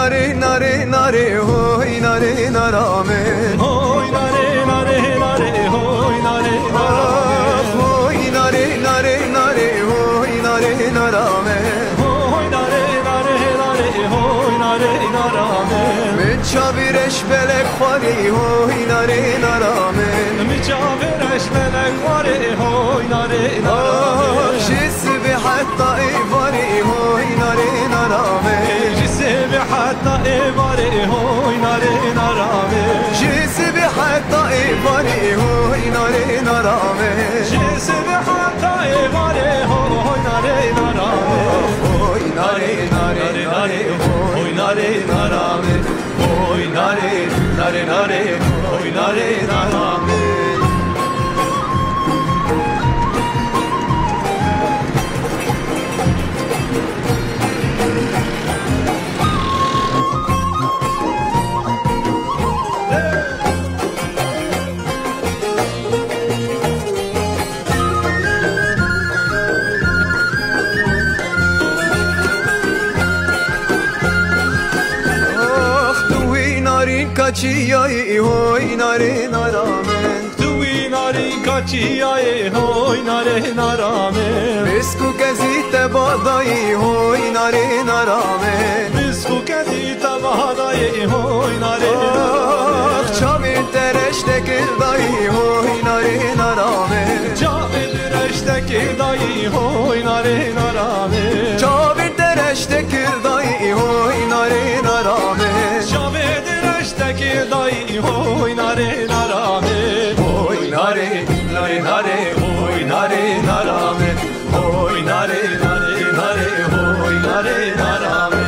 nare nare nare hoy nare narame hoy nare nare nare hoy nare narame hoy nare nare nare hoy nare narame hoy nare nare nare hoy nare narame من چاویرش بلک خواری hoy nare narame من چاویرش بلک خواری hoy nare narame جسم حتى إيفاري hoy nare narame جسم حتى إيفاري hoy nare narame جسم حتى إيفاري hoy nare narame جسم حتى إيفاري hoy nare narame hoy nare nare nare hoy nare narame hoy nare nare nare hoy nare narame Kaçıyay hoy nare naramen Tuvi nari kaçıyay hoy nare naramen Bisku kezite badayı hoy nare naramen Bisku kezite badayı hoy nare naramen Çavir tereşte kirdayı hoy nare naramen Çavir tereşte kirdayı hoy nare naramen Çavir tereşte kirdayı hoy nare naramen Ki dayı hoy nare narame hoy nare nare nare hoy nare narame hoy nare nare nare hoy nare narame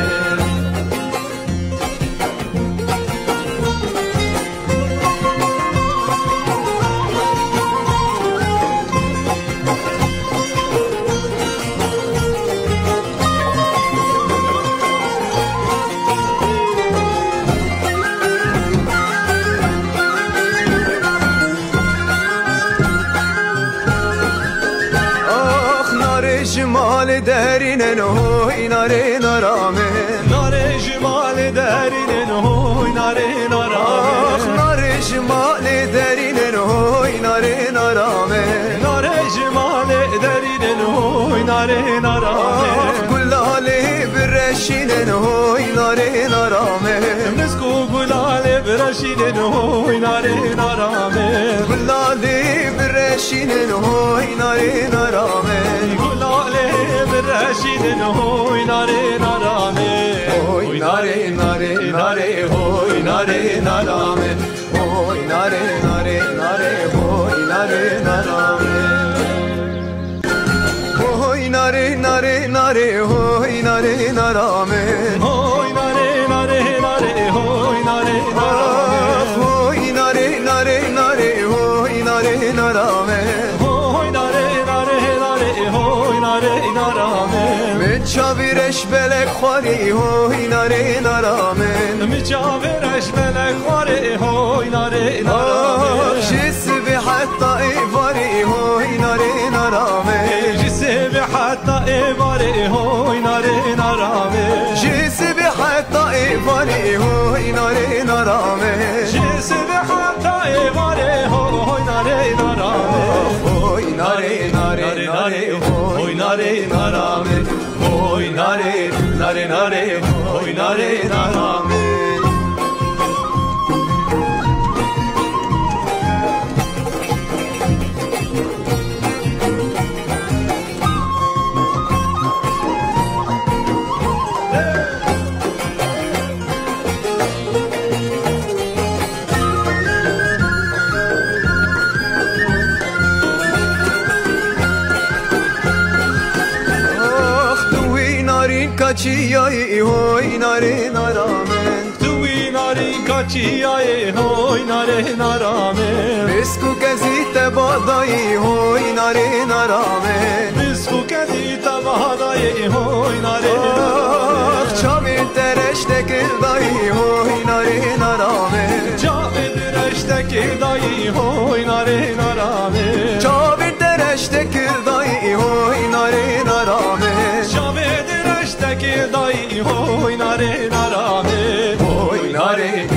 جمال derinen hoy nare narame Nare jmal derinen hoy nare narame nare jmal derinen hoy nare narame Nare jmal derinen hoy nare narame Gulale birreşinen hoy nare narame Nesku gulale birreşinen hoy nare narame Gulale birreşinen hoy nare narame Reşidin hoy nare narame hoy nare nare nare hoy nare narame hoy nare nare nare hoy nare narame hoy nare nare nare hoy nare narame hoy nare nare nare hoy nare narame hoy nare nare nare hoy nare narame hoy nare nare nare hoy nare narame من چاویرش بلک خواری hoy nare narame من چاویرش بلک خواری hoy nare narame جسم حتى إيفاري hoy nare narame جسم حتى إيفاري hoy nare narame جسم حتى إيفاري hoy nare narame جسم حتى إيفاري hoy nare narame hoy nare nare nare hoy nare narame hoy nare nare nare hoy nare narame Kaçıyay hoy nare naramen Tuvi nari kaçıyay hoy nare naramen Bisku kezite badayı hoy nare naramen Bisku kezite badayı hoy nare naramen Çavir tereşte kirdayı hoy nare naramen Çavir tereşte kirdayı hoy nare naramen Çavir tereşte kirdayı hoy nare naramen Çavir tereşte kirdayı hoy nare narame nare